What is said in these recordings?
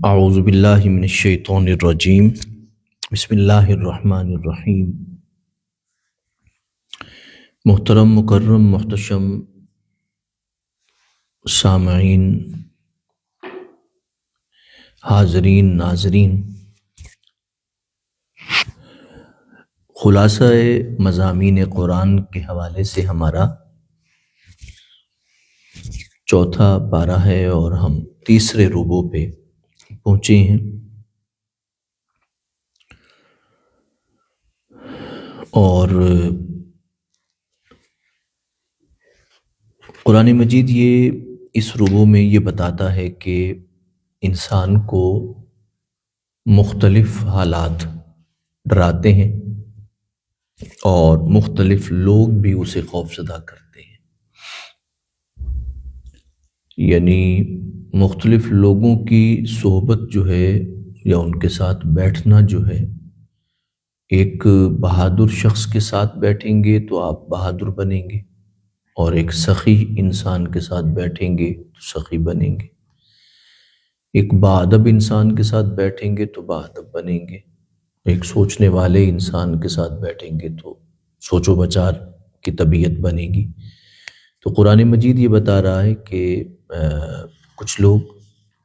اعوذ باللہ من الشیطان الرجیم بسم اللہ الرحمن الرحیم۔ محترم مکرم محتشم سامعین، حاضرین ناظرین، خلاصہ مضامین قرآن کے حوالے سے ہمارا چوتھا پارہ ہے اور ہم تیسرے ربوع پہ پہنچے ہیں، اور قرآن مجید اس ربوع میں یہ بتاتا ہے کہ انسان کو مختلف حالات ڈراتے ہیں اور مختلف لوگ بھی اسے خوفزدہ کرتے ہیں، یعنی مختلف لوگوں کی صحبت جو ہے یا ان کے ساتھ بیٹھنا جو ہے، ایک بہادر شخص کے ساتھ بیٹھیں گے تو آپ بہادر بنیں گے، اور ایک سخی انسان کے ساتھ بیٹھیں گے تو سخی بنیں گے، ایک باادب انسان کے ساتھ بیٹھیں گے تو باادب بنیں گے، ایک سوچنے والے انسان کے ساتھ بیٹھیں گے تو سوچ و بچار کی طبیعت بنے گی۔ تو قرآن مجید یہ بتا رہا ہے کہ کچھ لوگ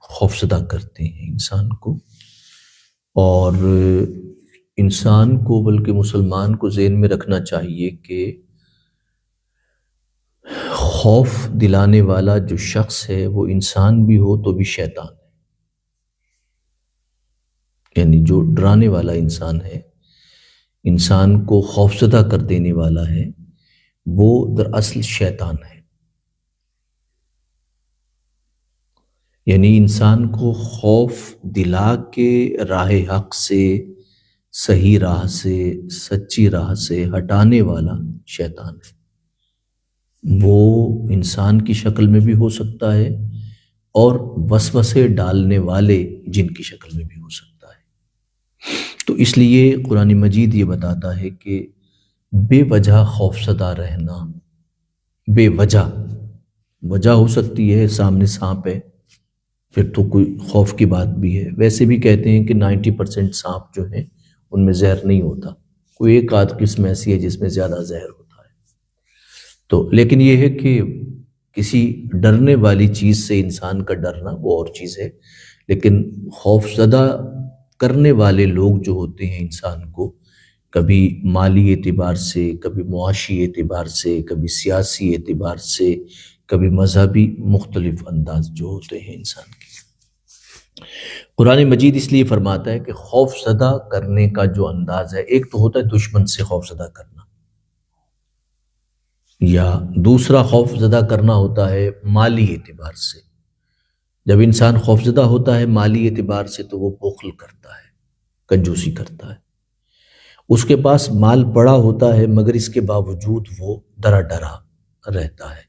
خوفزدہ کرتے ہیں انسان کو، اور انسان کو بلکہ مسلمان کو ذہن میں رکھنا چاہیے کہ خوف دلانے والا جو شخص ہے وہ انسان بھی ہو تو بھی شیطان ہے، یعنی جو ڈرانے والا انسان ہے، انسان کو خوفزدہ کر دینے والا ہے، وہ دراصل شیطان ہے۔ یعنی انسان کو خوف دلا کے راہ حق سے، صحیح راہ سے، سچی راہ سے ہٹانے والا شیطان ہے۔ وہ انسان کی شکل میں بھی ہو سکتا ہے اور وسوسے ڈالنے والے جن کی شکل میں بھی ہو سکتا ہے۔ تو اس لیے قرآن مجید یہ بتاتا ہے کہ بے وجہ خوفزدہ رہنا، بے وجہ ہو سکتی ہے، سامنے سانپ ہے پھر تو کوئی خوف کی بات بھی ہے۔ ویسے بھی کہتے ہیں کہ 90% سانپ جو ہیں ان میں زہر نہیں ہوتا، کوئی ایک آدھ قسم ایسی ہے جس میں زیادہ زہر ہوتا ہے۔ تو لیکن یہ ہے کہ کسی ڈرنے والی چیز سے انسان کا ڈرنا وہ اور چیز ہے، لیکن خوف زدہ کرنے والے لوگ جو ہوتے ہیں انسان کو، کبھی مالی اعتبار سے، کبھی معاشی اعتبار سے، کبھی سیاسی اعتبار سے، کبھی مذہبی، مختلف انداز جو ہوتے ہیں انسان کے۔ قرآن مجید اس لیے فرماتا ہے کہ خوف زدہ کرنے کا جو انداز ہے، ایک تو ہوتا ہے دشمن سے خوف زدہ کرنا، یا دوسرا خوف زدہ کرنا ہوتا ہے مالی اعتبار سے۔ جب انسان خوف زدہ ہوتا ہے مالی اعتبار سے تو وہ بخل کرتا ہے، کنجوسی کرتا ہے، اس کے پاس مال پڑا ہوتا ہے مگر اس کے باوجود وہ ڈرا ڈرا رہتا ہے،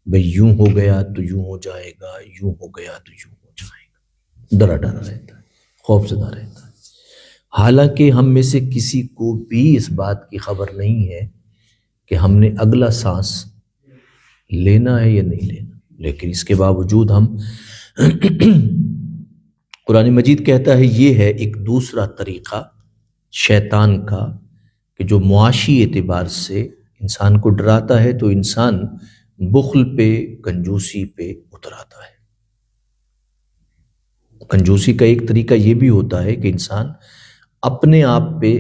بھئی یوں ہو گیا تو یوں ہو جائے گا، یوں ہو گیا تو یوں ہو جائے گا، ڈرا ڈرا رہتا ہے، خوف زدہ رہتا ہے۔ حالانکہ ہم میں سے کسی کو بھی اس بات کی خبر نہیں ہے کہ ہم نے اگلا سانس لینا ہے یا نہیں لینا، لیکن اس کے باوجود ہم قرآن مجید کہتا ہے یہ ہے ایک دوسرا طریقہ شیطان کا، کہ جو معاشی اعتبار سے انسان کو ڈراتا ہے تو انسان بخل پہ، کنجوسی پہ اتر آتا ہے۔ کنجوسی کا ایک طریقہ یہ بھی ہوتا ہے کہ انسان اپنے آپ پہ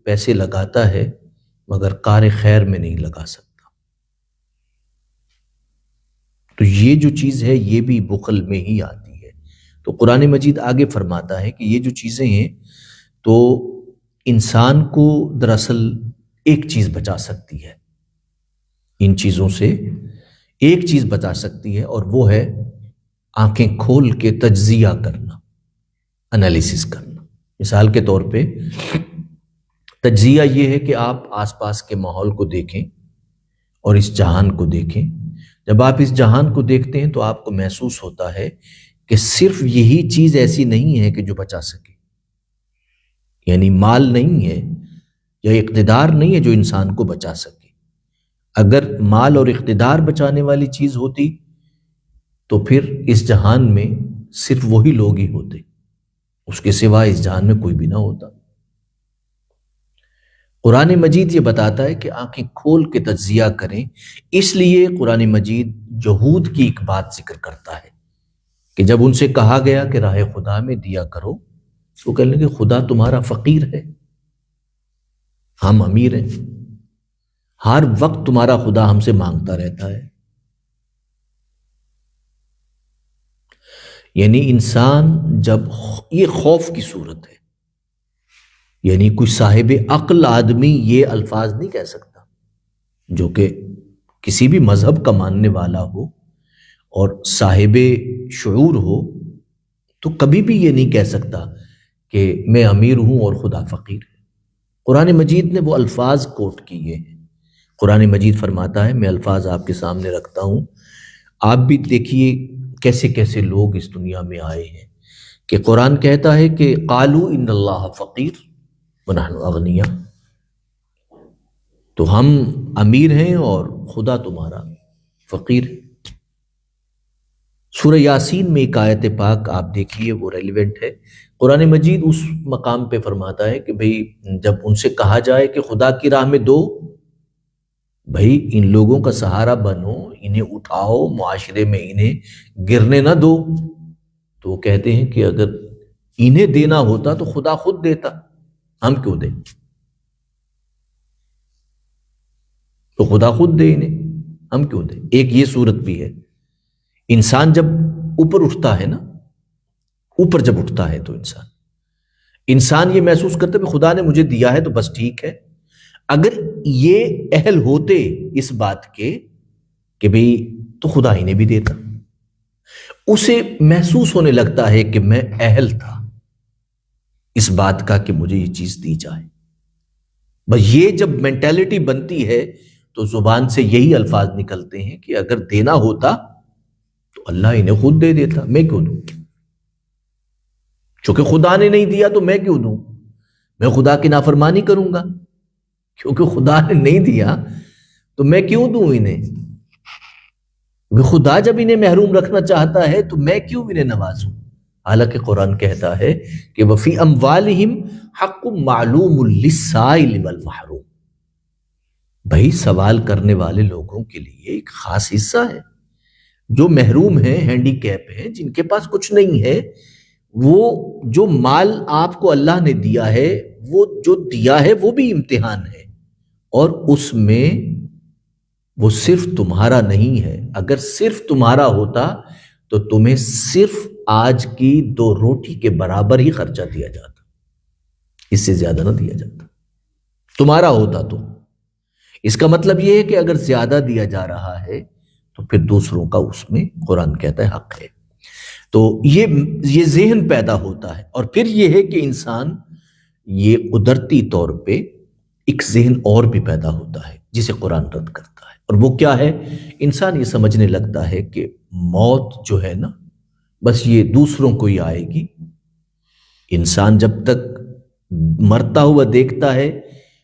پیسے لگاتا ہے مگر کار خیر میں نہیں لگا سکتا۔ تو یہ جو چیز ہے یہ بھی بخل میں ہی آتی ہے۔ تو قرآن مجید آگے فرماتا ہے کہ یہ جو چیزیں ہیں تو انسان کو دراصل ایک چیز بچا سکتی ہے، ان چیزوں سے ایک چیز بچا سکتی ہے، اور وہ ہے آنکھیں کھول کے تجزیہ کرنا، انالیسس کرنا۔ مثال کے طور پہ تجزیہ یہ ہے کہ آپ آس پاس کے ماحول کو دیکھیں اور اس جہان کو دیکھیں۔ جب آپ اس جہان کو دیکھتے ہیں تو آپ کو محسوس ہوتا ہے کہ صرف یہی چیز ایسی نہیں ہے کہ جو بچا سکے، یعنی مال نہیں ہے یا اقتدار نہیں ہے جو انسان کو بچا سکے۔ اگر مال اور اقتدار بچانے والی چیز ہوتی تو پھر اس جہان میں صرف وہی لوگ ہی ہوتے اس کے سوا اس جہان میں کوئی بھی نہ ہوتا۔ قرآن مجید یہ بتاتا ہے کہ آنکھیں کھول کے تجزیہ کریں، اس لیے قرآن مجید یہود کی ایک بات ذکر کرتا ہے کہ جب ان سے کہا گیا کہ راہ خدا میں دیا کرو، تو کہنے لگے خدا تمہارا فقیر ہے، ہم امیر ہیں، ہر وقت تمہارا خدا ہم سے مانگتا رہتا ہے۔ یعنی انسان جب یہ خوف کی صورت ہے، یعنی کوئی صاحب عقل آدمی یہ الفاظ نہیں کہہ سکتا، جو کہ کسی بھی مذہب کا ماننے والا ہو اور صاحب شعور ہو، تو کبھی بھی یہ نہیں کہہ سکتا کہ میں امیر ہوں اور خدا فقیر ہے۔ قرآن مجید نے وہ الفاظ کوٹ کیے ہیں۔ قرآن مجید فرماتا ہے، میں الفاظ آپ کے سامنے رکھتا ہوں، آپ بھی دیکھیے کیسے کیسے لوگ اس دنیا میں آئے ہیں، کہ قرآن کہتا ہے کہ قالوا ان اللہ فقیر ونحن اغنیاء، تو ہم امیر ہیں اور خدا تمہارا فقیر ہے۔ سورہ یاسین میں ایک آیت پاک آپ دیکھیے، وہ ریلیونٹ ہے۔ قرآن مجید اس مقام پہ فرماتا ہے کہ بھئی جب ان سے کہا جائے کہ خدا کی راہ میں دو، بھئی ان لوگوں کا سہارا بنو، انہیں اٹھاؤ، معاشرے میں انہیں گرنے نہ دو، تو وہ کہتے ہیں کہ اگر انہیں دینا ہوتا تو خدا خود دیتا، ہم کیوں دیں؟ تو خدا خود دے انہیں، ہم کیوں دیں؟ ایک یہ صورت بھی ہے۔ انسان جب اوپر اٹھتا ہے نا، اوپر جب اٹھتا ہے تو انسان یہ محسوس کرتا ہے کہ خدا نے مجھے دیا ہے تو بس ٹھیک ہے۔ اگر یہ اہل ہوتے اس بات کے کہ بھئی تو خدا ہی نے بھی دیتا، اسے محسوس ہونے لگتا ہے کہ میں اہل تھا اس بات کا کہ مجھے یہ چیز دی جائے۔ بس یہ جب مینٹالٹی بنتی ہے تو زبان سے یہی الفاظ نکلتے ہیں کہ اگر دینا ہوتا تو اللہ انہیں خود دے دیتا، میں کیوں دوں؟ چونکہ خدا نے نہیں دیا تو میں کیوں دوں؟ میں خدا کی نافرمانی کروں گا، کیونکہ خدا نے نہیں دیا تو میں کیوں دوں انہیں؟ خدا جب انہیں محروم رکھنا چاہتا ہے تو میں کیوں انہیں نوازوں؟ حالانکہ قرآن کہتا ہے کہ وفی اموالہم حق معلوم للسائل والمحروم، بھائی سوال کرنے والے لوگوں کے لیے ایک خاص حصہ ہے، جو محروم ہیں، ہینڈی کیپ ہیں، جن کے پاس کچھ نہیں ہے، وہ جو مال آپ کو اللہ نے دیا ہے، وہ جو دیا ہے وہ بھی امتحان ہے، اور اس میں وہ صرف تمہارا نہیں ہے۔ اگر صرف تمہارا ہوتا تو تمہیں صرف آج کی 2 روٹی کے برابر ہی خرچہ دیا جاتا، اس سے زیادہ نہ دیا جاتا، تمہارا ہوتا تو۔ اس کا مطلب یہ ہے کہ اگر زیادہ دیا جا رہا ہے تو پھر دوسروں کا اس میں قرآن کہتا ہے حق ہے۔ تو یہ ذہن پیدا ہوتا ہے، اور پھر یہ ہے کہ انسان یہ قدرتی طور پہ ایک ذہن اور بھی پیدا ہوتا ہے جسے قرآن رد کرتا ہے، اور وہ کیا ہے؟ انسان یہ سمجھنے لگتا ہے کہ موت جو ہے نا، بس یہ دوسروں کو ہی آئے گی۔ انسان جب تک مرتا ہوا دیکھتا ہے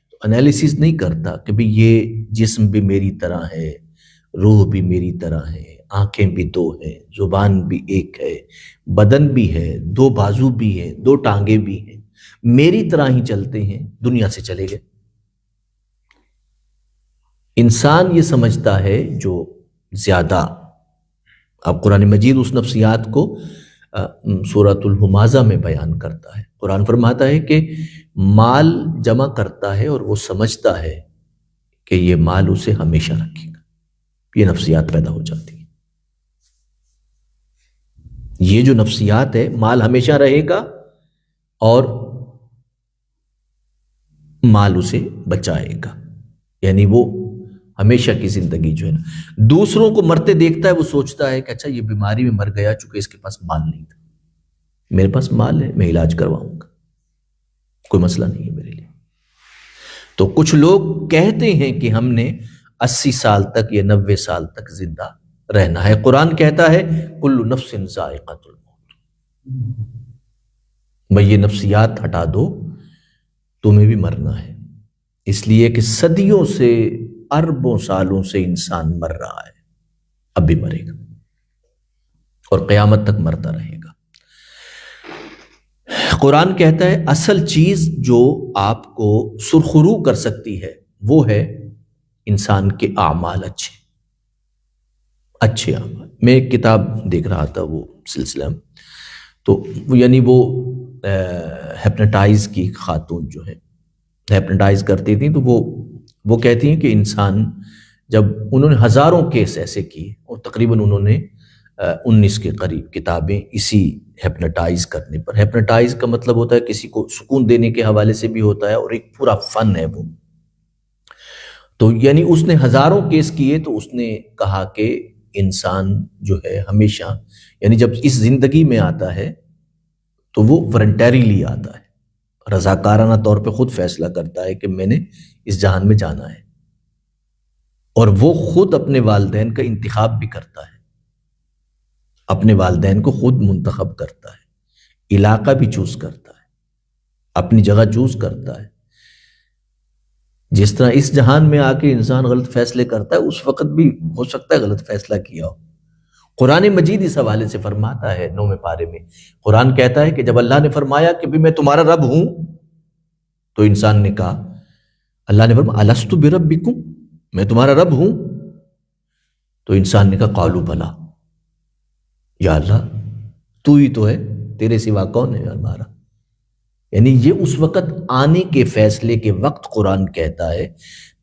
تو انالیسس نہیں کرتا کہ بھی یہ جسم بھی میری طرح ہے، روح بھی میری طرح ہے، آنکھیں بھی 2 ہیں، زبان بھی ایک ہے، بدن بھی ہے، 2 بازو بھی ہیں، 2 ٹانگیں بھی ہیں، میری طرح ہی چلتے ہیں، دنیا سے چلے گئے۔ انسان یہ سمجھتا ہے جو زیادہ، اب قرآن مجید اس نفسیات کو سورۃ الہمازہ میں بیان کرتا ہے۔ قرآن فرماتا ہے کہ مال جمع کرتا ہے اور وہ سمجھتا ہے کہ یہ مال اسے ہمیشہ رکھے گا، یہ نفسیات پیدا ہو جاتی ہے۔ یہ جو نفسیات ہے، مال ہمیشہ رہے گا اور مال اسے بچائے گا، یعنی وہ ہمیشہ کی زندگی جو ہے نا، دوسروں کو مرتے دیکھتا ہے، وہ سوچتا ہے کہ اچھا یہ بیماری میں مر گیا، چونکہ اس کے پاس مال نہیں تھا، میرے پاس مال ہے، میں علاج کرواؤں گا، کوئی مسئلہ نہیں ہے میرے لیے۔ تو کچھ لوگ کہتے ہیں کہ ہم نے 80 سال تک یا 90 سال تک زندہ رہنا ہے۔ قرآن کہتا ہے کل نفس ذائقۃ الموت، بھئی یہ نفسیات ہٹا دو، تمہیں بھی مرنا ہے، اس لیے کہ صدیوں سے، اربوں سالوں سے انسان مر رہا ہے، اب بھی مرے گا اور قیامت تک مرتا رہے گا۔ قرآن کہتا ہے اصل چیز جو آپ کو سرخرو کر سکتی ہے وہ ہے انسان کے اعمال اچھے اعمال۔ میں ایک کتاب دیکھ رہا تھا وہ سلسلہ، تو یعنی وہ ہیپناٹائز کی خاتون جو ہے ہیپناٹائز کرتی تھیں، تو وہ کہتی ہیں کہ انسان جب انہوں نے ہزاروں کیس ایسے کیے اور تقریباً انہوں نے 19 کے قریب کتابیں اسی ہیپناٹائز کرنے پر۔ ہیپناٹائز کا مطلب ہوتا ہے کسی کو سکون دینے کے حوالے سے بھی ہوتا ہے، اور ایک پورا فن ہے وہ۔ تو یعنی اس نے ہزاروں کیس کیے، تو اس نے کہا کہ انسان جو ہے ہمیشہ، یعنی جب اس زندگی میں آتا ہے تو وہ والنٹریلی آتا ہے، رضاکارانہ طور پہ خود فیصلہ کرتا ہے کہ میں نے اس جہان میں جانا ہے، اور وہ خود اپنے والدین کا انتخاب بھی کرتا ہے، اپنے والدین کو خود منتخب کرتا ہے، علاقہ بھی چوز کرتا ہے، اپنی جگہ چوز کرتا ہے۔ جس طرح اس جہان میں آ کے انسان غلط فیصلے کرتا ہے، اس وقت بھی ہو سکتا ہے غلط فیصلہ کیا ہو۔ قرآن مجید اس حوالے سے فرماتا ہے 9ویں پارے میں، قرآن کہتا ہے کہ جب اللہ نے فرمایا کہ بھی میں تمہارا رب ہوں، تو انسان نے کہا، اللہ نے فرمایا الستُ بربکم، میں تمہارا رب ہوں؟ تو انسان نے کہا قالوا بلا، یا اللہ تو ہی تو ہے، تیرے سوا کون ہے ہمارا؟ یعنی یہ اس وقت آنے کے فیصلے کے وقت قرآن کہتا ہے۔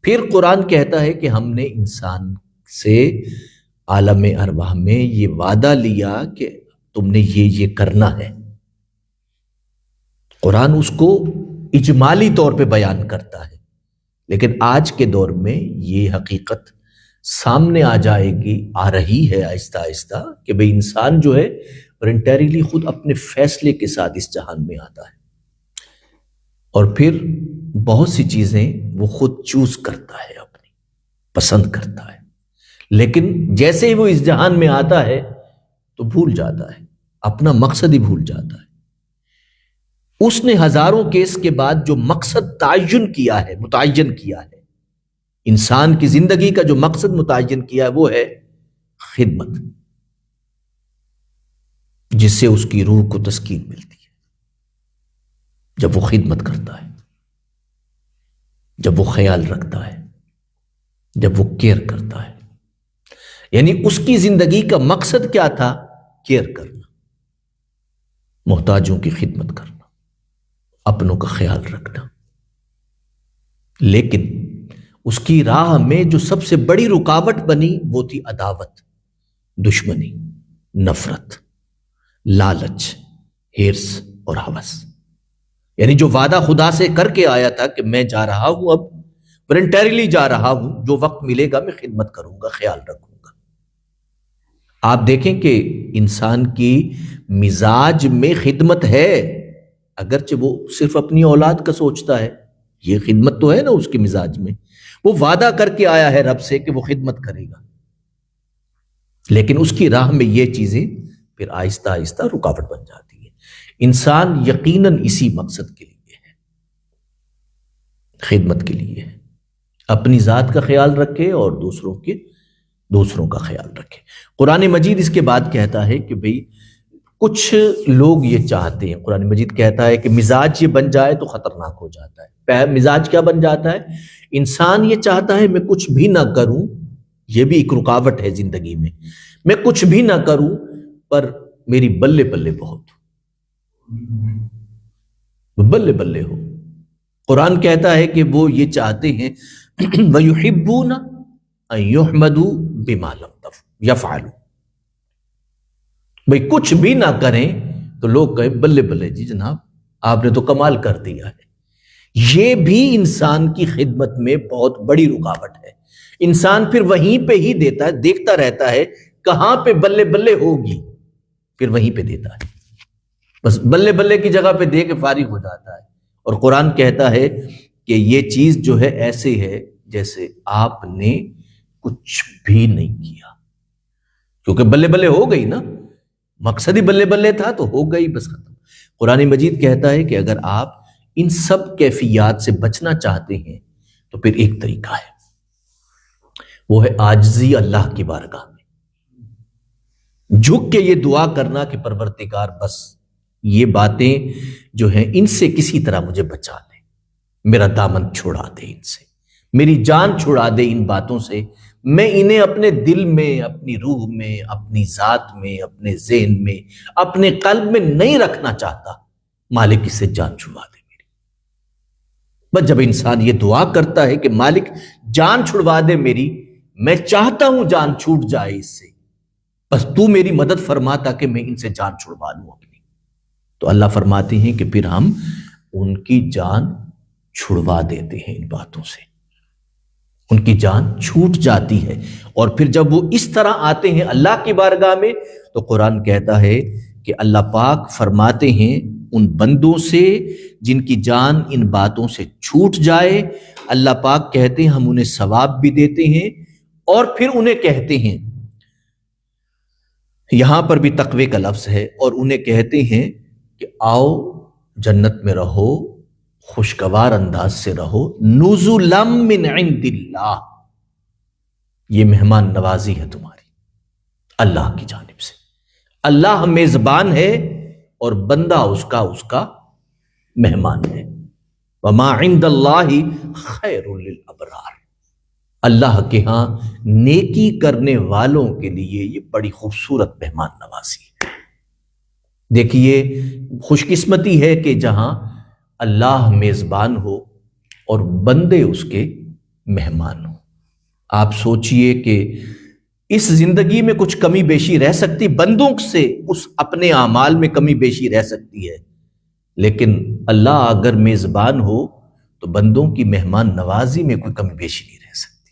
پھر قرآن کہتا ہے کہ ہم نے انسان سے عالم ارواح میں یہ وعدہ لیا کہ تم نے یہ کرنا ہے۔ قرآن اس کو اجمالی طور پہ بیان کرتا ہے، لیکن آج کے دور میں یہ حقیقت سامنے آ جائے گی، آ رہی ہے آہستہ آہستہ، کہ بھئی انسان جو ہے والنٹریلی خود اپنے فیصلے کے ساتھ اس جہان میں آتا ہے، اور پھر بہت سی چیزیں وہ خود چوز کرتا ہے، اپنی پسند کرتا ہے، لیکن جیسے ہی وہ اس جہان میں آتا ہے تو بھول جاتا ہے، اپنا مقصد ہی بھول جاتا ہے۔ اس نے ہزاروں کیس کے بعد جو مقصد متعین کیا ہے، انسان کی زندگی کا جو مقصد متعین کیا ہے، وہ ہے خدمت، جس سے اس کی روح کو تسکین ملتی ہے جب وہ خدمت کرتا ہے، جب وہ خیال رکھتا ہے، جب وہ کیئر کرتا ہے۔ یعنی اس کی زندگی کا مقصد کیا تھا؟ کیئر کرنا، محتاجوں کی خدمت کرنا، اپنوں کا خیال رکھنا۔ لیکن اس کی راہ میں جو سب سے بڑی رکاوٹ بنی وہ تھی عداوت، دشمنی، نفرت، لالچ، ہرس اور ہوس۔ یعنی جو وعدہ خدا سے کر کے آیا تھا کہ میں جا رہا ہوں، اب والنٹریلی جا رہا ہوں، جو وقت ملے گا میں خدمت کروں گا، خیال رکھوں گا۔ آپ دیکھیں کہ انسان کی مزاج میں خدمت ہے، اگرچہ وہ صرف اپنی اولاد کا سوچتا ہے، یہ خدمت تو ہے نا اس کے مزاج میں، وہ وعدہ کر کے آیا ہے رب سے کہ وہ خدمت کرے گا، لیکن اس کی راہ میں یہ چیزیں پھر آہستہ آہستہ رکاوٹ بن جاتی ہے۔ انسان یقیناً اسی مقصد کے لیے ہے، خدمت کے لیے ہے، اپنی ذات کا خیال رکھے اور دوسروں کا خیال رکھے۔ قرآن مجید اس کے بعد کہتا ہے کہ بھئی کچھ لوگ یہ چاہتے ہیں، قرآن مجید کہتا ہے کہ مزاج یہ بن جائے تو خطرناک ہو جاتا ہے۔ مزاج کیا بن جاتا ہے؟ انسان یہ چاہتا ہے میں کچھ بھی نہ کروں، یہ بھی ایک رکاوٹ ہے زندگی میں کچھ بھی نہ کروں پر میری بلے بلے بہت بلے بلے ہو۔ قرآن کہتا ہے کہ وہ یہ چاہتے ہیں وَيُحِبُّونَ أَن يُحْمَدُوا بِمَا لَمْ يَفْعَلُوا، بھئی کچھ بھی نہ کریں تو لوگ کہیں بلے بلے جی جناب آپ نے تو کمال کر دیا ہے۔ یہ بھی انسان کی خدمت میں بہت بڑی رکاوٹ ہے۔ انسان پھر وہیں پہ ہی دیکھتا رہتا ہے کہاں پہ بلے بلے ہوگی، پھر وہیں پہ دیتا ہے، بس بلے بلے کی جگہ پہ دے کے فارغ ہو جاتا ہے۔ اور قرآن کہتا ہے کہ یہ چیز جو ہے ایسے ہے جیسے آپ نے کچھ بھی نہیں کیا، کیونکہ بلے بلے ہو گئی نا، مقصد ہی بلے بلے تھا تو ہو گئی، بس ختم۔ قرآن مجید کہتا ہے کہ اگر آپ ان سب کیفیات سے بچنا چاہتے ہیں تو پھر ایک طریقہ ہے، وہ ہے عاجزی اللہ کی بارگاہ میں، جھک کے یہ دعا کرنا کہ پروردگار بس یہ باتیں جو ہیں ان سے کسی طرح مجھے بچا دے، میرا دامن چھڑا دے ان سے، میری جان چھڑا دے ان باتوں سے، میں انہیں اپنے دل میں، اپنی روح میں، اپنی ذات میں، اپنے ذہن میں، اپنے قلب میں نہیں رکھنا چاہتا، مالک اس سے جان چھڑوا دے میری۔ بس جب انسان یہ دعا کرتا ہے کہ مالک جان چھڑوا دے میری، میں چاہتا ہوں جان چھوٹ جائے اس سے، بس تو میری مدد فرما تاکہ میں ان سے جان چھڑوا لوں اپنی، تو اللہ فرماتے ہیں کہ پھر ہم ان کی جان چھڑوا دیتے ہیں ان باتوں سے، ان کی جان چھوٹ جاتی ہے۔ اور پھر جب وہ اس طرح آتے ہیں اللہ کی بارگاہ میں تو قرآن کہتا ہے کہ اللہ پاک فرماتے ہیں ان بندوں سے جن کی جان ان باتوں سے چھوٹ جائے، اللہ پاک کہتے ہیں ہم انہیں ثواب بھی دیتے ہیں، اور پھر انہیں کہتے ہیں، یہاں پر بھی تقوی کا لفظ ہے، اور انہیں کہتے ہیں کہ آؤ جنت میں رہو، خوشگوار انداز سے رہو، نزلا من عند اللہ، یہ مہمان نوازی ہے تمہاری اللہ کی جانب سے، اللہ میزبان ہے اور بندہ اس کا مہمان ہے۔ وما عند اللہ خیر للابرار، اللہ کے ہاں نیکی کرنے والوں کے لیے یہ بڑی خوبصورت مہمان نوازی ہے۔ دیکھیے خوش قسمتی ہے کہ جہاں اللہ میزبان ہو اور بندے اس کے مہمان ہوں۔ آپ سوچئے کہ اس زندگی میں کچھ کمی بیشی رہ سکتی، بندوں سے اس اپنے اعمال میں کمی بیشی رہ سکتی ہے، لیکن اللہ اگر میزبان ہو تو بندوں کی مہمان نوازی میں کوئی کمی بیشی نہیں رہ سکتی۔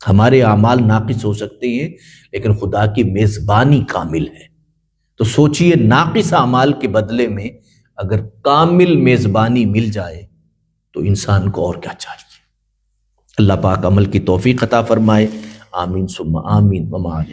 ہمارے اعمال ناقص ہو سکتے ہیں لیکن خدا کی میزبانی کامل ہے، تو سوچئے ناقص اعمال کے بدلے میں اگر کامل میزبانی مل جائے تو انسان کو اور کیا چاہیے۔ اللہ پاک عمل کی توفیق عطا فرمائے، آمین ثم آمین۔ وما علینا